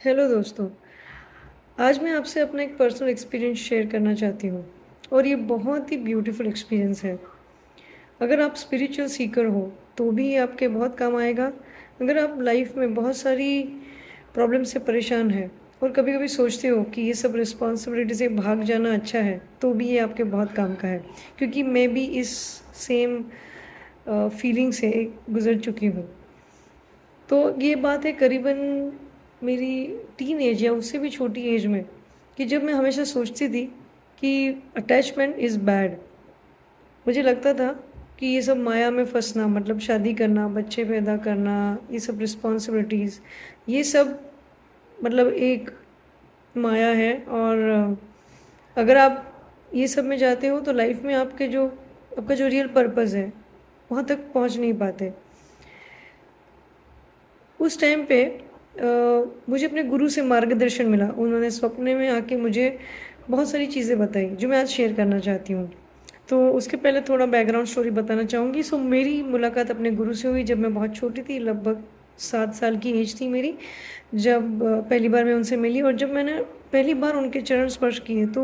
Hello दोस्तों। आज मैं आपसे अपना एक पर्सनल एक्सपीरियंस शेयर करना चाहती हूँ और ये बहुत ही ब्यूटीफुल एक्सपीरियंस है। अगर आप स्पिरिचुअल सीकर हो तो भी ये आपके बहुत काम आएगा। अगर आप लाइफ में बहुत सारी प्रॉब्लम से परेशान हैं और कभी-कभी सोचते हो कि ये सब रिस्पॉन्सिबिलिटी से भाग जाना अच्छा है, तो भी ये आपके बहुत काम का है। क्योंकि मैं भी इस सेम फीलिंग से गुज़र चुकी हूँ। तो ये बात है करीबन मेरी टीन एज या उससे भी छोटी एज में, कि जब मैं हमेशा सोचती थी कि अटैचमेंट इज़ बैड। मुझे लगता था कि ये सब माया में फंसना मतलब शादी करना, बच्चे पैदा करना, ये सब रिस्पॉन्सिबिलिटीज़, ये सब मतलब एक माया है। और अगर आप ये सब में जाते हो तो लाइफ में आपका जो रियल पर्पस है वहाँ तक पहुँच नहीं पाते। उस टाइम पे मुझे अपने गुरु से मार्गदर्शन मिला। उन्होंने सपने में आके मुझे बहुत सारी चीज़ें बताई जो मैं आज शेयर करना चाहती हूँ। तो उसके पहले थोड़ा बैकग्राउंड स्टोरी बताना चाहूँगी। सो मेरी मुलाकात अपने गुरु से हुई जब मैं बहुत छोटी थी, लगभग 7 साल की एज थी मेरी, जब पहली बार मैं उनसे मिली और जब मैंने पहली बार उनके चरण स्पर्श किए तो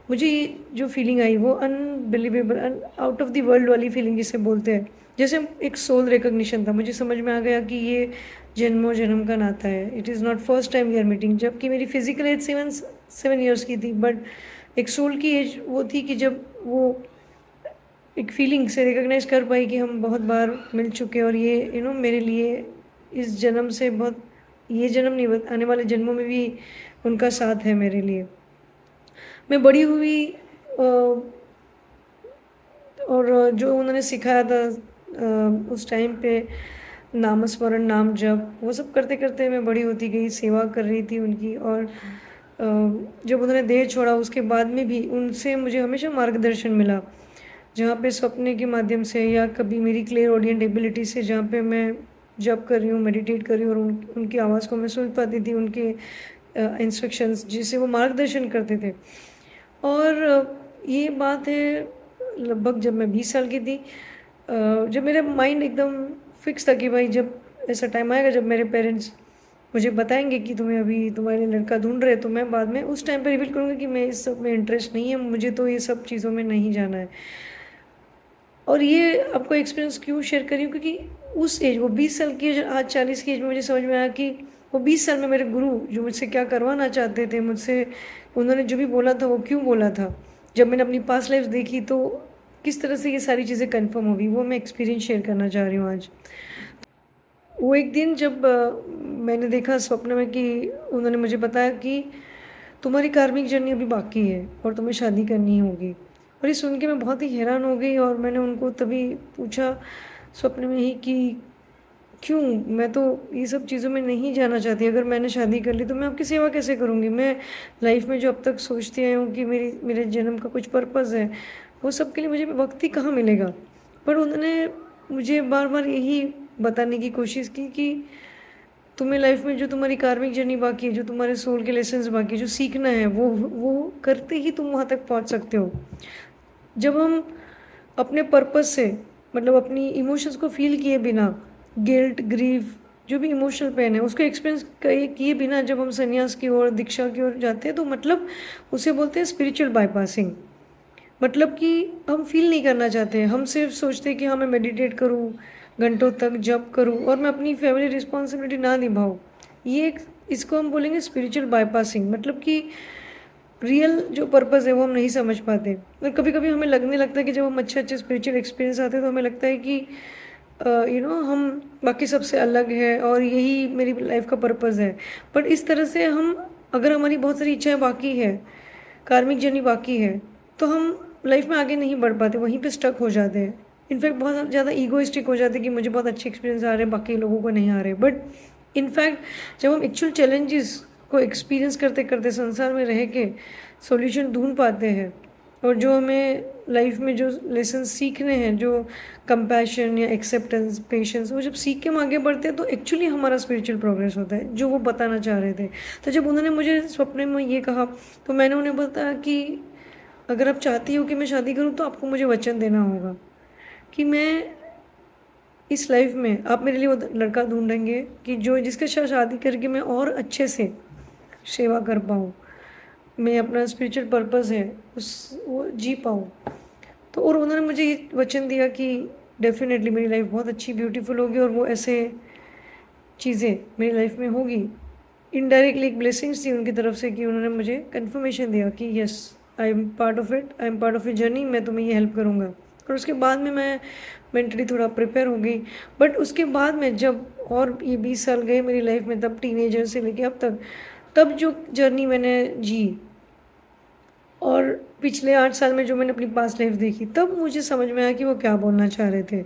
मुझे ये जो फीलिंग आई वो unbelievable out of the world वाली फीलिंग जिसे बोलते हैं। जैसे एक सोल रिकॉग्निशन था। मुझे समझ में आ गया कि ये जन्मों जन्म का नाता है। It is not first time we are meeting. जबकि मेरी फिजिकल एज 7 ईयर्स की थी, बट एक सोल की एज वो थी कि जब वो एक फीलिंग से रिकॉग्नाइज कर पाई कि हम बहुत बार मिल चुके हैं और ये मेरे लिए इस जन्म से बहुत, ये जन्म नहीं आने वाले जन्मों में भी उनका साथ है मेरे लिए। मैं बड़ी हुई और जो उन्होंने सिखाया था उस टाइम पे, नामस्मरण, नाम जप, वो सब करते करते मैं बड़ी होती गई, सेवा कर रही थी उनकी। और जब उन्होंने देह छोड़ा उसके बाद में भी उनसे मुझे हमेशा मार्गदर्शन मिला, जहाँ पे सपने के माध्यम से या कभी मेरी क्लियर ऑडियंट एबिलिटी से, जहाँ पे मैं जप कर रही हूँ, मेडिटेट कर रही हूँ और उनकी आवाज़ को मैं सुन पाती थी, उनके इंस्ट्रक्शंस जिससे वो मार्गदर्शन करते थे। और ये बात है लगभग जब मैं 20 साल की थी, जब मेरा माइंड एकदम फिक्स था कि भाई जब ऐसा टाइम आएगा जब मेरे पेरेंट्स मुझे बताएंगे कि तुम्हें अभी तुम्हारे लिए लड़का ढूंढ रहे, तो मैं बाद में उस टाइम पे रिवील करूँगी कि मैं इस सब में इंटरेस्ट नहीं है, मुझे तो ये सब चीज़ों में नहीं जाना है। और ये आपको एक्सपीरियंस क्यों शेयर कर रही हूँ, क्योंकि उस एज, वो 20 साल की एज, आज 40 की एज में मुझे समझ में आया कि वो 20 साल में मेरे गुरु जो मुझसे क्या करवाना चाहते थे मुझसे, उन्होंने जो भी बोला था वो क्यों बोला था। जब मैंने अपनी पास्ट लाइफ देखी तो किस तरह से ये सारी चीज़ें कन्फर्म हो गई, वो मैं एक्सपीरियंस शेयर करना चाह रही हूँ आज। वो एक दिन जब मैंने देखा स्वप्न में कि उन्होंने मुझे बताया कि तुम्हारी कार्मिक जर्नी अभी बाकी है और तुम्हें शादी करनी होगी। और ये सुन के मैं बहुत ही हैरान हो गई और मैंने उनको तभी पूछा स्वप्न में ही कि क्यों, मैं तो ये सब चीज़ों में नहीं जाना चाहती। अगर मैंने शादी कर ली तो मैं आपकी सेवा कैसे करूँगी। मैं लाइफ में जो अब तक सोचती आई हूँ कि मेरे जन्म का कुछ पर्पज़ है, वो सब के लिए मुझे वक्त ही कहाँ मिलेगा। पर उन्होंने मुझे बार बार यही बताने की कोशिश की कि तुम्हें लाइफ में जो तुम्हारी कार्मिक जर्नी बाकी है, जो तुम्हारे सोल के लेसन्स बाकी है, जो सीखना है, वो करते ही तुम वहाँ तक पहुँच सकते हो। जब हम अपने पर्पस से मतलब अपनी इमोशंस को फील किए बिना, गिल्ट, ग्रीफ, जो भी इमोशनल पेन है उसको एक्सपीरियंस किए बिना जब हम संन्यास की ओर, दीक्षा की ओर जाते हैं, तो मतलब उसे बोलते हैं स्पिरिचुअल बाईपासिंग। मतलब कि हम फील नहीं करना चाहते हैं, हम सिर्फ सोचते हैं कि हाँ मैं मेडिटेट करूँ, घंटों तक जप करूँ और मैं अपनी फैमिली रिस्पॉन्सिबिलिटी ना निभाऊँ। ये एक, इसको हम बोलेंगे स्पिरिचुअल बाईपासिंग। मतलब कि रियल जो पर्पस है वो हम नहीं समझ पाते। और कभी कभी हमें लगने लगता है कि जब हम अच्छे अच्छे स्पिरिचुअल एक्सपीरियंस आते हैं तो हमें लगता है कि हम बाकी सबसे अलग है और यही मेरी लाइफ का पर्पस है। बट इस तरह से हम, अगर हमारी बहुत सारी इच्छाएं बाकी है, कार्मिक जर्नी बाकी है, तो हम लाइफ में आगे नहीं बढ़ पाते, वहीं पे स्टक हो जाते हैं। इनफैक्ट बहुत ज़्यादा ईगोइस्टिक हो जाते हैं कि मुझे बहुत अच्छे एक्सपीरियंस आ रहे हैं, बाकी लोगों को नहीं आ रहे। बट इनफैक्ट जब हम एक्चुअल चैलेंजेस को एक्सपीरियंस करते करते संसार में रह के सॉल्यूशन ढूंढ पाते हैं और जो हमें लाइफ में जो लेसन सीखने हैं, जो कंपैशन या एक्सेप्टेंस, पेशेंस, वो जब सीख के हम आगे बढ़ते हैं तो एक्चुअली हमारा स्पिरिचुअल प्रोग्रेस होता है, जो वो बताना चाह रहे थे। तो जब उन्होंने मुझे सपने में ये कहा तो मैंने उन्हें बताया कि अगर आप चाहती हो कि मैं शादी करूं तो आपको मुझे वचन देना होगा कि मैं इस लाइफ में आप मेरे लिए वो लड़का ढूंढेंगे कि जो जिसके साथ शादी करके मैं और अच्छे से सेवा कर पाऊँ, मैं अपना स्पिरिचुअल पर्पस है उस वो जी पाऊँ। तो और उन्होंने मुझे ये वचन दिया कि डेफ़िनेटली मेरी लाइफ बहुत अच्छी ब्यूटीफुल होगी और वो ऐसे चीज़ें मेरी लाइफ में होगी। इनडायरेक्टली एक ब्लेसिंग्स थी उनकी तरफ से कि उन्होंने मुझे कन्फर्मेशन दिया कि yes, I am part of it, I am part of your journey, मैं तुम्हें ये हेल्प करूँगा। और उसके बाद में मैं मेंटली थोड़ा प्रिपेयर हो गई। बट उसके बाद में जब और ये 20 साल गए मेरी लाइफ में, तब टीनेजर से लेके अब तक, तब जो जर्नी मैंने जी और पिछले 8 साल में जो मैंने अपनी पास्ट लाइफ देखी, तब मुझे समझ में आया कि वो क्या बोलना चाह रहे थे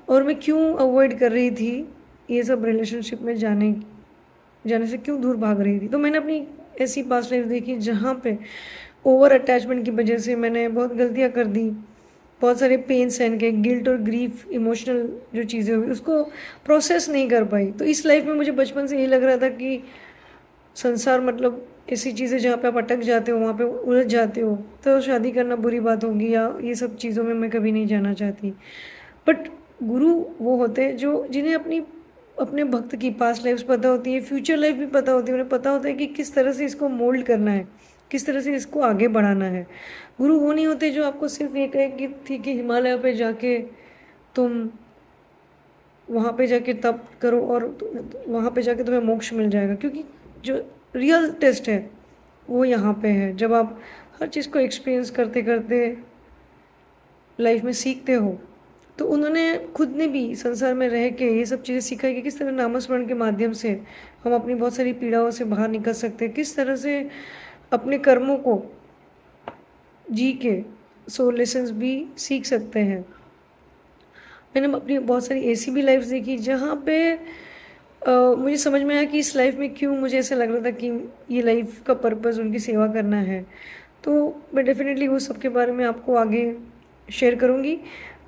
और मैं क्यों अवॉइड कर रही थी ये सब रिलेशनशिप में जाने से क्यों दूर भाग रही थी। तो मैंने अपनी ऐसी पास्ट लाइफ देखी जहाँ पे ओवर अटैचमेंट की वजह से मैंने बहुत गलतियाँ कर दी, बहुत सारे पेन सहन के, गिल्ट और ग्रीफ, इमोशनल जो चीज़ें हुई उसको प्रोसेस नहीं कर पाई। तो इस लाइफ में मुझे बचपन से यही लग रहा था कि संसार मतलब ऐसी चीज़ है जहाँ पे आप अटक जाते हो, वहाँ पे उलझ जाते हो, तो शादी करना बुरी बात होगी या ये सब चीज़ों में मैं कभी नहीं जाना चाहती। बट गुरु वो होते हैं जो जिन्हें अपने भक्त की पास्ट लाइफ्स पता होती है, फ्यूचर लाइफ भी पता होती है, उन्हें पता होता है कि किस तरह से इसको मोल्ड करना है, किस तरह से इसको आगे बढ़ाना है। गुरु वो नहीं होते जो आपको सिर्फ ये कहे कि ठीक है हिमालय पे जाके तुम वहाँ पे जाके तप करो और वहाँ पे जाके तुम्हें मोक्ष मिल जाएगा, क्योंकि जो रियल टेस्ट है वो यहाँ पे है, जब आप हर चीज़ को एक्सपीरियंस करते करते लाइफ में सीखते हो। तो उन्होंने खुद ने भी संसार में रह के ये सब चीज़ें सिखाई कि किस तरह नामस्मरण के माध्यम से हम अपनी बहुत सारी पीड़ाओं से बाहर निकल सकते हैं, किस तरह से अपने कर्मों को जी के सोल लेसन्स भी सीख सकते हैं। मैंने अपनी बहुत सारी ऐसी भी लाइफ्स देखी जहाँ पे मुझे समझ में आया कि इस लाइफ में क्यों मुझे ऐसा लग रहा था कि ये लाइफ का पर्पस उनकी सेवा करना है। तो मैं डेफ़िनेटली वो सब के बारे में आपको आगे शेयर करूँगी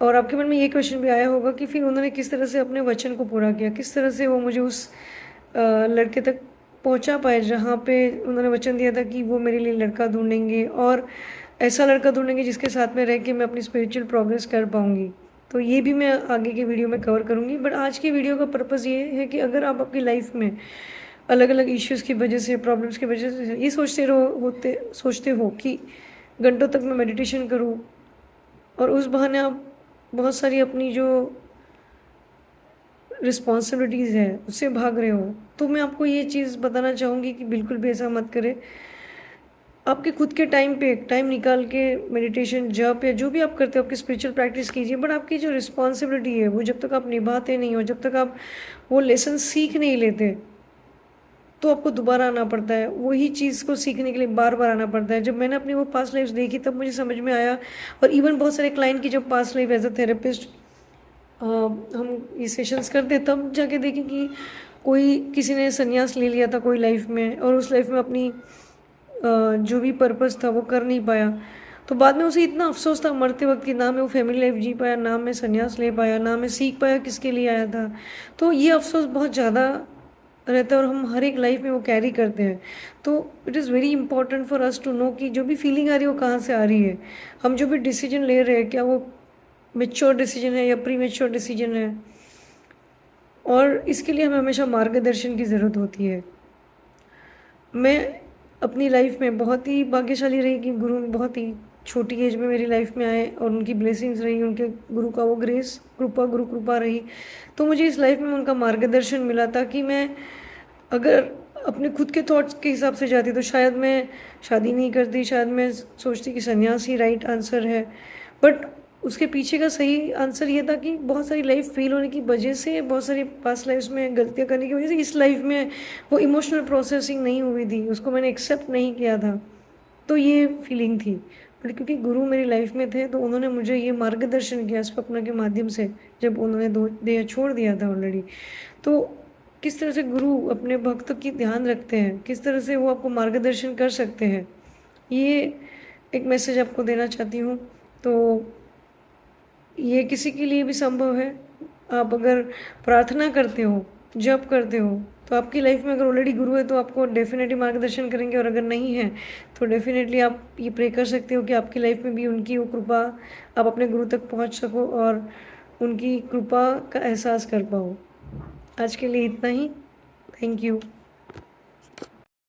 और आपके मन में ये क्वेश्चन भी आया होगा कि फिर उन्होंने किस तरह से अपने वचन को पूरा किया, किस तरह से वो मुझे उस लड़के तक पहुँचा पाए जहाँ पे उन्होंने वचन दिया था कि वो मेरे लिए लड़का ढूँढेंगे और ऐसा लड़का ढूँढेंगे जिसके साथ में रह के मैं अपनी स्पिरिचुअल प्रोग्रेस कर पाऊँगी। तो ये भी मैं आगे के वीडियो में कवर करूँगी। बट आज की वीडियो का पर्पज़ ये है कि अगर आप अपनी लाइफ में अलग-अलग इश्यूज़ की वजह से, प्रॉब्लम्स की वजह से ये सोचते हो कि घंटों तक मैं मेडिटेशन करूँ और उस बहाने आप बहुत सारी अपनी जो रिस्पॉन्सिबिलिटीज़ है उससे भाग रहे हो, तो मैं आपको ये चीज़ बताना चाहूँगी कि बिल्कुल भी ऐसा मत करें। आपके खुद के टाइम पे टाइम निकाल के मेडिटेशन, जप या जो भी आप करते हो आपकी स्पिरिचुअल प्रैक्टिस कीजिए। बट आपकी जो रिस्पॉन्सिबिलिटी है वो जब तक आप निभाते नहीं हो, जब तक आप वो लेसन सीख नहीं लेते, तो आपको दोबारा आना पड़ता है। वही चीज़ को सीखने के लिए बार-बार आना पड़ता है। जब मैंने अपनी वो पास्ट लाइफ़्स देखी तब मुझे समझ में आया और इवन बहुत सारे क्लाइंट की जब past life as a therapist हम ये सेशंस करते तब जाके देखें कि कोई किसी ने संन्यास ले लिया था कोई लाइफ़ में और उस लाइफ़ में अपनी जो भी पर्पस था वो कर नहीं पाया। तो बाद में उसे इतना अफ़सोस था मरते वक़्त कि ना मैं वो फैमिली लाइफ़ जी पाया, ना मैं संन्यास ले पाया, ना मैं सीख पाया किसके लिए आया था। तो ये अफ़सोस बहुत ज़्यादा रहता है और हम हर एक लाइफ़ में वो कैरी करते हैं। तो it is very important for us to know कि जो भी फीलिंग आ रही है वो कहाँ से आ रही है। हम जो भी डिसीज़न ले रहे हैं क्या वो मैच्योर डिसीज़न है या प्रीमैच्योर डिसीज़न है, और इसके लिए हमें हमेशा मार्गदर्शन की ज़रूरत होती है। मैं अपनी लाइफ में बहुत ही भाग्यशाली रही कि गुरु बहुत ही छोटी एज में मेरी लाइफ में आए और उनकी ब्लेसिंग्स रही, उनके गुरु का वो ग्रेस कृपा गुरु कृपा रही। तो मुझे इस लाइफ में उनका मार्गदर्शन मिला था कि मैं अगर अपने खुद के थॉट्स के हिसाब से जाती तो शायद मैं शादी नहीं करती, शायद मैं सोचती कि संन्यास ही राइट आंसर है। बट उसके पीछे का सही आंसर ये था कि बहुत सारी लाइफ फेल होने की वजह से, बहुत सारी पास्ट लाइफ्स में गलतियाँ करने की वजह से इस लाइफ में वो इमोशनल प्रोसेसिंग नहीं हुई थी, उसको मैंने एक्सेप्ट नहीं किया था। तो ये फीलिंग थी। बट क्योंकि गुरु मेरी लाइफ में थे तो उन्होंने मुझे ये मार्गदर्शन किया स्वप्न के माध्यम से, जब उन्होंने देह छोड़ दिया था ऑलरेडी। तो किस तरह से गुरु अपने भक्तों की ध्यान रखते हैं, किस तरह से वो आपको मार्गदर्शन कर सकते हैं, ये एक मैसेज आपको देना चाहती हूँ। तो ये किसी के लिए भी संभव है। आप अगर प्रार्थना करते हो, जप करते हो, तो आपकी लाइफ में अगर ऑलरेडी गुरु है तो आपको डेफ़िनेटली मार्गदर्शन करेंगे, और अगर नहीं है तो डेफ़िनेटली आप ये प्रे कर सकते हो कि आपकी लाइफ में भी उनकी वो कृपा, आप अपने गुरु तक पहुंच सको और उनकी कृपा का एहसास कर पाऊँ। आज के लिए इतना ही। Thank you.